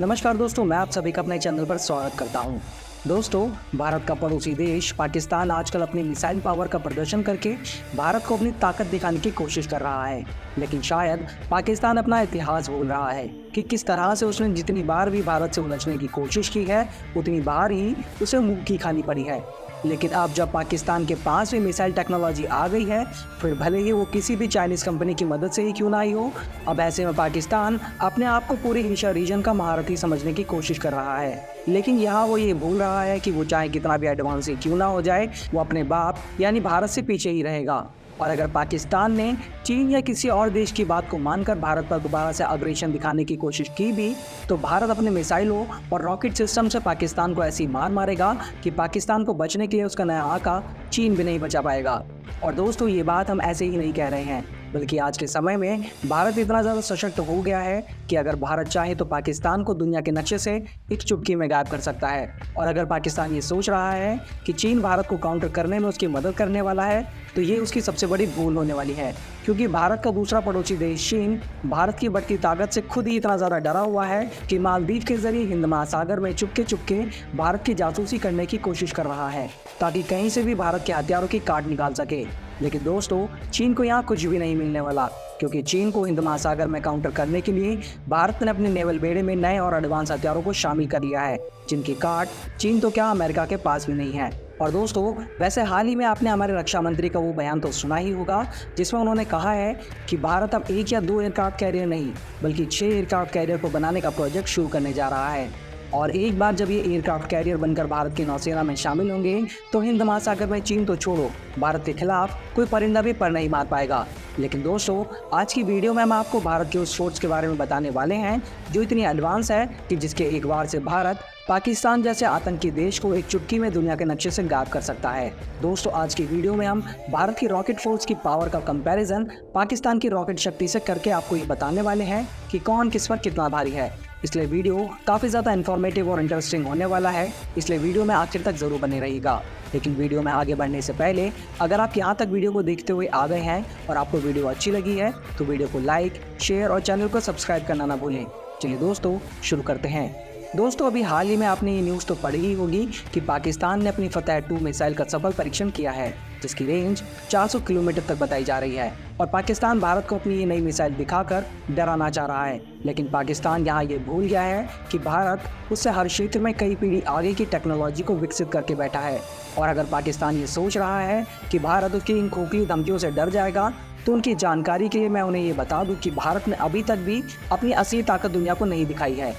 नमस्कार दोस्तों, मैं आप सभी का अपने चैनल पर स्वागत करता हूं। दोस्तों, भारत का पड़ोसी देश पाकिस्तान आजकल अपनी मिसाइल पावर का प्रदर्शन करके भारत को अपनी ताकत दिखाने की कोशिश कर रहा है। लेकिन शायद पाकिस्तान अपना इतिहास भूल रहा है कि किस तरह से उसने जितनी बार भी भारत से उलझने की कोशिश की है, उतनी बार ही उसे मुंह की खानी पड़ी है। लेकिन अब जब पाकिस्तान के पास भी मिसाइल टेक्नोलॉजी आ गई है, फिर भले ही वो किसी भी चाइनीज़ कंपनी की मदद से ही क्यों ना आई हो, अब ऐसे में पाकिस्तान अपने आप को पूरे एशिया रीजन का महारथी समझने की कोशिश कर रहा है। लेकिन यहाँ वो ये भूल रहा है कि वो चाहे कितना भी एडवांस ही क्यों ना हो जाए, वो अपने बाप यानी भारत से पीछे ही रहेगा। और अगर पाकिस्तान ने चीन या किसी और देश की बात को मानकर भारत पर दोबारा से अग्रेशन दिखाने की कोशिश की भी, तो भारत अपने मिसाइलों और रॉकेट सिस्टम से पाकिस्तान को ऐसी मार मारेगा कि पाकिस्तान को बचने के लिए उसका नया आका चीन भी नहीं बचा पाएगा। और दोस्तों, ये बात हम ऐसे ही नहीं कह रहे हैं, बल्कि आज के समय में भारत इतना ज़्यादा सशक्त हो गया है कि अगर भारत चाहे तो पाकिस्तान को दुनिया के नक्शे से एक चुटकी में गायब कर सकता है। और अगर पाकिस्तान ये सोच रहा है कि चीन भारत को काउंटर करने में उसकी मदद करने वाला है, तो ये उसकी सबसे बड़ी भूल होने वाली है, क्योंकि भारत का दूसरा पड़ोसी देश चीन भारत की बढ़ती ताकत से खुद ही इतना ज़्यादा डरा हुआ है कि मालदीव के जरिए हिंद महासागर में चुपके चुपके भारत की जासूसी करने की कोशिश कर रहा है, ताकि कहीं से भी भारत के हथियारों की काट निकाल सके। लेकिन दोस्तों, चीन को यहाँ कुछ भी नहीं मिलने वाला, क्योंकि चीन को हिंद महासागर में काउंटर करने के लिए भारत ने अपने नेवल बेड़े में नए और एडवांस हथियारों को शामिल कर लिया है, जिनकी काट चीन तो क्या अमेरिका के पास भी नहीं है। और दोस्तों, वैसे हाल ही में आपने हमारे रक्षा मंत्री का वो बयान तो सुना ही होगा, जिसमें उन्होंने कहा है कि भारत अब 1 या 2 एयरक्राफ्ट कैरियर नहीं, बल्कि 6 एयरक्राफ्ट कैरियर को बनाने का प्रोजेक्ट शुरू करने जा रहा है। और एक बार जब ये एयरक्राफ्ट कैरियर बनकर भारत की नौसेना में शामिल होंगे, तो हिंद महासागर में चीन तो छोड़ो, भारत के खिलाफ कोई परिंदा भी पर नहीं मार पाएगा। लेकिन दोस्तों, आज की वीडियो में हम आपको भारत के उस सोच के बारे में बताने वाले हैं जो इतनी एडवांस है कि जिसके एक बार से भारत पाकिस्तान जैसे आतंकी देश को एक चुटकी में दुनिया के नक्शे से गायब कर सकता है। दोस्तों, आज की वीडियो में हम भारत की रॉकेट फोर्स की पावर का कंपैरिजन पाकिस्तान की रॉकेट शक्ति से करके आपको ये बताने वाले हैं कि कौन किस पर कितना भारी है। इसलिए वीडियो काफ़ी ज़्यादा इन्फॉर्मेटिव और इंटरेस्टिंग होने वाला है, इसलिए वीडियो में आखिर तक ज़रूर बने रहिएगा। लेकिन वीडियो में आगे बढ़ने से पहले अगर आप यहाँ तक वीडियो को देखते हुए आ गए हैं और आपको वीडियो अच्छी लगी है, तो वीडियो को लाइक, शेयर और चैनल को सब्सक्राइब करना ना भूलें। चलिए दोस्तों, शुरू करते हैं। दोस्तों, अभी हाल ही में आपने ये न्यूज़ तो पढ़ी ही होगी कि पाकिस्तान ने अपनी फतह 2 मिसाइल का सफल परीक्षण किया है, जिसकी रेंज 400 किलोमीटर तक बताई जा रही है। और पाकिस्तान भारत को अपनी ये नई मिसाइल दिखाकर डराना चाह रहा है। लेकिन पाकिस्तान यहाँ ये भूल गया है कि भारत उससे हर क्षेत्र में कई पीढ़ी आगे की टेक्नोलॉजी को विकसित करके बैठा है। और अगर पाकिस्तान ये सोच रहा है कि भारत उसकी इन खोखली धमकियों से डर जाएगा, तो उनकी जानकारी के लिए मैं उन्हें ये बता दूँ कि भारत ने अभी तक भी अपनी असली ताकत दुनिया को नहीं दिखाई है।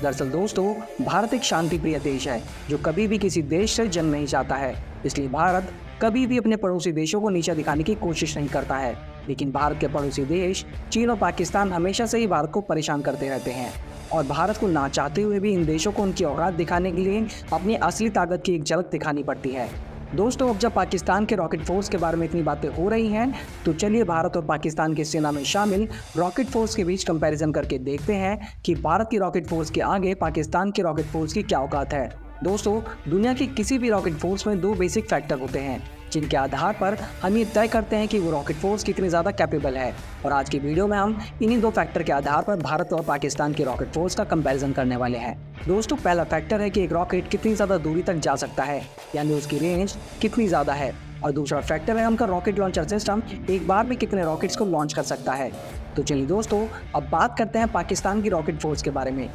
दरअसल दोस्तों, भारत एक शांति प्रिय देश है जो कभी भी किसी देश से जंग नहीं चाहता है। इसलिए भारत कभी भी अपने पड़ोसी देशों को नीचा दिखाने की कोशिश नहीं करता है। लेकिन भारत के पड़ोसी देश चीन और पाकिस्तान हमेशा से ही भारत को परेशान करते रहते हैं, और भारत को ना चाहते हुए भी इन देशों को उनकी औकात दिखाने के लिए अपनी असली ताकत की एक झलक दिखानी पड़ती है। दोस्तों, अब जब पाकिस्तान के रॉकेट फोर्स के बारे में इतनी बातें हो रही हैं, तो चलिए भारत और पाकिस्तान की सेना में शामिल रॉकेट फोर्स के बीच कंपैरिजन करके देखते हैं कि भारत की रॉकेट फोर्स के आगे पाकिस्तान की रॉकेट फोर्स की क्या औकात है। दोस्तों, दुनिया की किसी भी रॉकेट फोर्स में 2 बेसिक फैक्टर होते हैं, जिनके आधार पर हम ये तय करते हैं कि वो रॉकेट फोर्स कितनी ज़्यादा कैपेबल है। और आज की वीडियो में हम इन्हीं 2 फैक्टर के आधार पर भारत और पाकिस्तान की रॉकेट फोर्स का कंपैरिजन करने वाले हैं। दोस्तों, पहला फैक्टर है कि एक रॉकेट कितनी ज़्यादा दूरी तक जा सकता है, यानी उसकी रेंज कितनी ज़्यादा है। और दूसरा फैक्टर है उनका रॉकेट लॉन्चर सिस्टम एक बार में कितने रॉकेट्स को लॉन्च कर सकता है। तो चलिए दोस्तों, अब बात करते हैं पाकिस्तान की रॉकेट फोर्स के बारे में।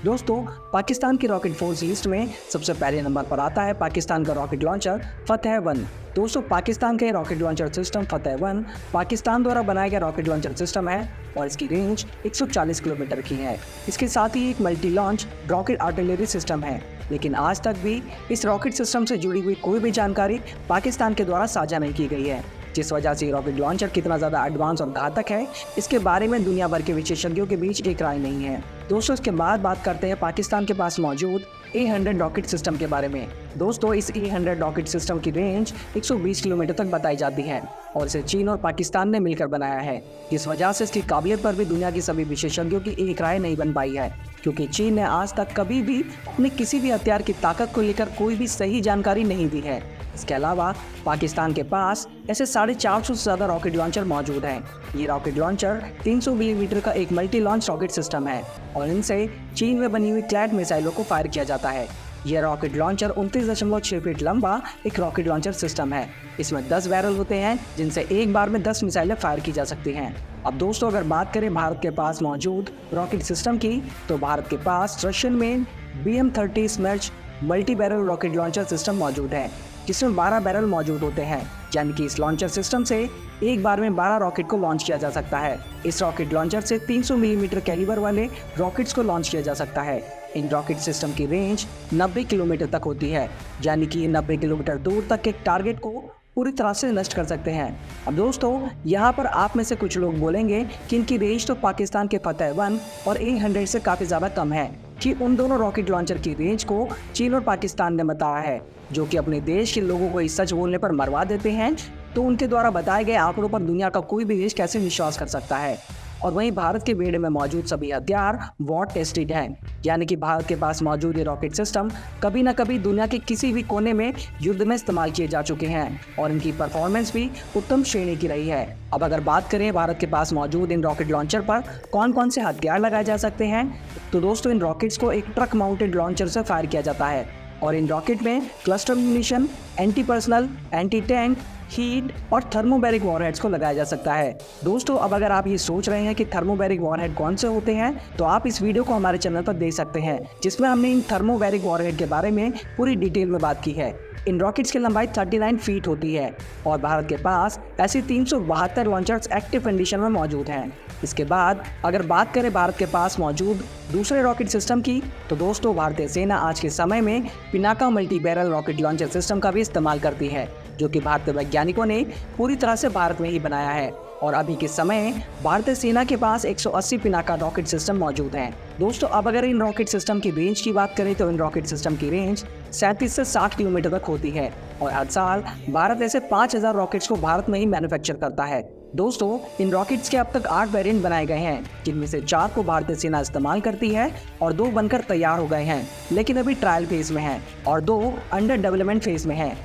दोस्तों, पाकिस्तान की रॉकेट फोर्स लिस्ट में सबसे पहले नंबर पर आता है पाकिस्तान का रॉकेट लॉन्चर फतह 1। दोस्तों, पाकिस्तान का रॉकेट लॉन्चर सिस्टम फतह 1 पाकिस्तान द्वारा बनाया गया रॉकेट लॉन्चर सिस्टम है और इसकी रेंज 140 किलोमीटर की है। इसके साथ ही एक multi launch rocket artillery system है, लेकिन आज तक भी इस रॉकेट सिस्टम से जुड़ी हुई कोई भी जानकारी पाकिस्तान के द्वारा साझा नहीं की गई है, जिस वजह से रॉकेट लॉन्चर कितना ज़्यादा एडवांस और घातक है, इसके बारे में दुनिया भर के विशेषज्ञों के बीच एक राय नहीं है। दोस्तों, इसके बाद बात करते हैं पाकिस्तान के पास मौजूद A100 रॉकेट सिस्टम के बारे में। दोस्तों, इस A100 रॉकेट सिस्टम की रेंज 120 किलोमीटर तक बताई जाती है और इसे चीन और पाकिस्तान ने मिलकर बनाया है, जिस वजह से इसकी काबिलियत पर भी दुनिया के सभी विशेषज्ञों की एक राय नहीं बन पाई है, क्योंकि चीन ने आज तक कभी भी अपने किसी भी हथियार की ताकत को लेकर कोई भी सही जानकारी नहीं दी है। इसके अलावा पाकिस्तान के पास ऐसे 450 से ज़्यादा रॉकेट लॉन्चर मौजूद हैं। ये रॉकेट लॉन्चर 300 मिलीमीटर का एक मल्टी लॉन्च रॉकेट सिस्टम है और इनसे चीन में बनी हुई क्लैड मिसाइलों को फायर किया जाता है। यह रॉकेट लॉन्चर 29.6 फीट लंबा एक रॉकेट लॉन्चर सिस्टम है। इसमें 10 बैरल होते हैं जिनसे एक बार में 10 मिसाइलें फायर की जा सकती हैं। अब दोस्तों अगर बात करें भारत के पास मौजूद रॉकेट सिस्टम की, तो भारत के पास Russian made BM-30 Smerch multi barrel rocket launcher system मौजूद है, जिसमें 12 बैरल मौजूद होते हैं, यानी कि इस लॉन्चर सिस्टम से एक बार में 12 रॉकेट को लॉन्च किया जा सकता है। इस रॉकेट लॉन्चर से 300 मिलीमीटर कैलिबर वाले रॉकेट्स को लॉन्च किया जा सकता है। इन रॉकेट सिस्टम की रेंज 90 किलोमीटर तक होती है, यानी कि 90 किलोमीटर दूर तक एक टारगेट को पूरी तरह से नष्ट कर सकते हैं। अब दोस्तों यहाँ पर आप में से कुछ लोग बोलेंगे कि इनकी रेंज तो पाकिस्तान के फतेह-1 और A100 से काफ़ी ज़्यादा कम है, कि उन दोनों रॉकेट लॉन्चर की रेंज को चीन और पाकिस्तान ने बताया है, जो कि अपने देश के लोगों को इस सच बोलने पर मरवा देते हैं। तो उनके द्वारा बताए गए आंकड़ों पर दुनिया का कोई भी देश कैसे विश्वास कर सकता है। और वहीं भारत के बेड़े में मौजूद सभी हथियार वॉर टेस्टेड हैं, यानी कि भारत के पास मौजूद ये रॉकेट सिस्टम कभी ना कभी दुनिया के किसी भी कोने में युद्ध में इस्तेमाल किए जा चुके हैं और इनकी परफॉर्मेंस भी उत्तम श्रेणी की रही है। अब अगर बात करें भारत के पास मौजूद इन रॉकेट लॉन्चर पर कौन कौन से हथियार लगाए जा सकते हैं, तो दोस्तों इन रॉकेट्स को एक ट्रक माउंटेड लॉन्चर से फायर किया जाता है और इन रॉकेट में cluster munition, anti personal, anti tank, heat और थर्मोबैरिक वॉरहेड्स को लगाया जा सकता है। दोस्तों अब अगर आप ये सोच रहे हैं कि थर्मोबैरिक वॉरहेड कौन से होते हैं, तो आप इस वीडियो को हमारे चैनल पर देख सकते हैं, जिसमें हमने इन थर्मोबैरिक वॉरहेड के बारे में पूरी डिटेल में बात की है। इन रॉकेट्स की लंबाई 39 फीट होती है और भारत के पास ऐसे 372 लॉन्चर्स एक्टिव कंडीशन में मौजूद हैं। इसके बाद अगर बात करें भारत के पास मौजूद दूसरे रॉकेट सिस्टम की, तो दोस्तों भारतीय सेना आज के समय में Pinaka multi barrel rocket launcher system का भी इस्तेमाल करती है, जो कि भारतीय वैज्ञानिकों ने पूरी तरह से भारत में ही बनाया है। और अभी के समय भारतीय सेना के पास 180 पिनाका रॉकेट सिस्टम मौजूद हैं। दोस्तों अब अगर इन रॉकेट सिस्टम की रेंज की बात करें, तो इन रॉकेट सिस्टम की रेंज 37 से 60 किलोमीटर तक होती है और हर साल भारत ऐसे 5000 रॉकेट्स को भारत में ही मैन्युफैक्चर करता है। दोस्तों इन रॉकेट्स के अब तक 8 वेरिएंट बनाए गए हैं, जिनमें से 4 को भारतीय सेना इस्तेमाल करती है और 2 बनकर तैयार हो गए हैं, लेकिन अभी ट्रायल फेज में हैं और 2 अंडर डेवलपमेंट फेज में हैं।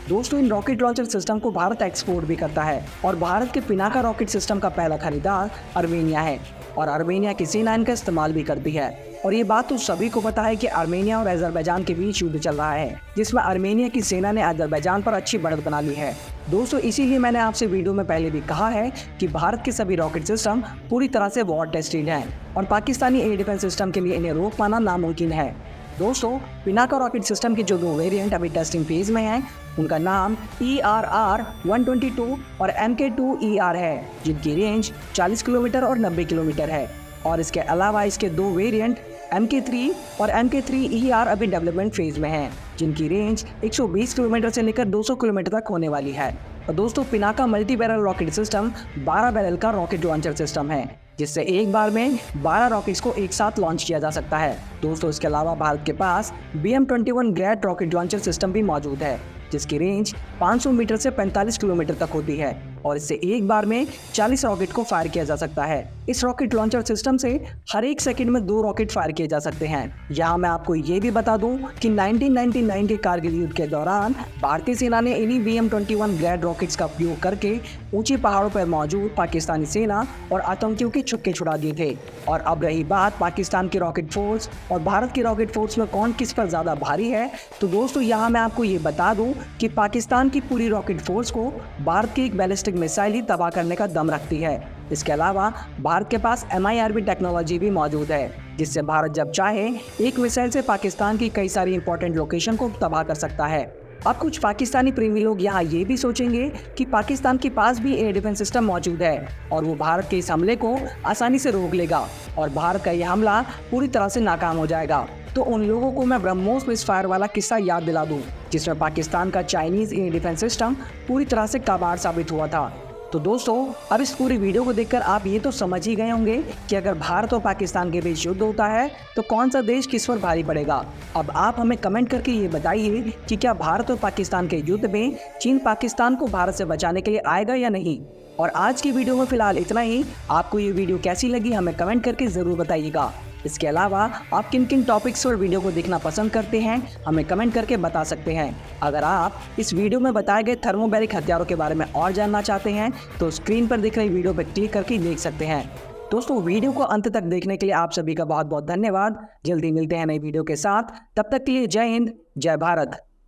दोस्तों इन रॉकेट लॉन्चर सिस्टम को भारत एक्सपोर्ट भी करता है और भारत के पिनाका रॉकेट सिस्टम का पहला खरीदार आर्मेनिया है और आर्मेनिया की सेना इनका इस्तेमाल भी करती है। और ये बात तो सभी को पता है कि आर्मेनिया और अजरबैजान के बीच युद्ध चल रहा है, जिसमें आर्मेनिया की सेना ने अजरबैजान पर अच्छी बढ़त बना ली है। दोस्तों इसीलिए मैंने आपसे वीडियो में पहले भी कहा है कि भारत के सभी रॉकेट सिस्टम पूरी तरह से वॉर टेस्टेड हैं और पाकिस्तानी एयर डिफेंस सिस्टम के लिए इन्हें रोक पाना नामुमकिन है। दोस्तों पिनाका रॉकेट सिस्टम के जो 2 वेरिएंट अभी टेस्टिंग फेज में हैं, उनका नाम ERR-122 और MK2ER है, जिनकी रेंज 40 किलोमीटर और 90 किलोमीटर है। और इसके अलावा इसके 2 वेरिएंट MK3 और MK3ER अभी डेवलपमेंट फेज में हैं, जिनकी रेंज 120 किलोमीटर से लेकर 200 किलोमीटर तक होने वाली है। और दोस्तों Pinaka multi barrel rocket system 12 barrel का रॉकेट लॉन्चर सिस्टम है, जिससे एक बार में 12 रॉकेट्स को एक साथ लॉन्च किया जा सकता है। दोस्तों इसके अलावा भारत के पास BM-21 ग्रैड रॉकेट लॉन्चर सिस्टम भी मौजूद है, जिसकी रेंज 500 मीटर से 45 किलोमीटर तक होती है और इससे एक बार में 40 रॉकेट को फायर किया जा सकता है। इस रॉकेट लॉन्चर सिस्टम से हर एक सेकंड में 2 रॉकेट फायर किए जा सकते हैं। यहाँ मैं आपको ये भी बता दूं कि 1999 के कारगिल युद्ध के दौरान भारतीय सेना ने इन्हीं BM-21 ग्रैड रॉकेट्स का उपयोग करके ऊंचे पहाड़ों पर मौजूद पाकिस्तानी सेना और आतंकियों के छक्के छुड़ा दिए थे। और अब रही बात पाकिस्तान की रॉकेट फोर्स और भारत की रॉकेट फोर्स में कौन किस पर ज़्यादा भारी है, तो दोस्तों यहाँ मैं आपको ये बता दूँ कि पाकिस्तान की पूरी रॉकेट फोर्स को भारत की एक बैलिस्टिक मिसाइल ही तबाह करने का दम रखती है। इसके अलावा भारत के पास MIRV टेक्नोलॉजी भी मौजूद है, जिससे भारत जब चाहे एक मिसाइल से पाकिस्तान की कई सारी इंपॉर्टेंट लोकेशन को तबाह कर सकता है। अब कुछ पाकिस्तानी प्रेमी लोग यहाँ ये भी सोचेंगे कि पाकिस्तान के पास भी एयर डिफेंस सिस्टम मौजूद है और वो भारत के इस हमले को आसानी से रोक लेगा और भारत का यह हमला पूरी तरह से नाकाम हो जाएगा। तो उन लोगों को मैं ब्रह्मोस मिसफायर वाला किस्सा याद दिला दूं, जिसमें पाकिस्तान का चाइनीज़ एयर डिफेंस सिस्टम पूरी तरह से काबाड़ साबित हुआ था। तो दोस्तों अब इस पूरी वीडियो को देखकर आप ये तो समझ ही गए होंगे कि अगर भारत और पाकिस्तान के बीच युद्ध होता है तो कौन सा देश किस पर भारी पड़ेगा। अब आप हमें कमेंट करके ये बताइए कि क्या भारत और पाकिस्तान के युद्ध में चीन पाकिस्तान को भारत से बचाने के लिए आएगा या नहीं। और आज की वीडियो में फिलहाल इतना ही। आपको ये वीडियो कैसी लगी हमें कमेंट करके ज़रूर बताइएगा। इसके अलावा आप किन किन टॉपिक्स और वीडियो को देखना पसंद करते हैं हमें कमेंट करके बता सकते हैं। अगर आप इस वीडियो में बताए गए थर्मोबैरिक हथियारों के बारे में और जानना चाहते हैं तो स्क्रीन पर दिख रही वीडियो पर क्लिक करके देख सकते हैं। दोस्तों, वीडियो को अंत तक देखने के लिए आप सभी का बहुत बहुत धन्यवाद। जल्दी मिलते हैं नई वीडियो के साथ, तब तक के लिए जय हिंद, जय भारत।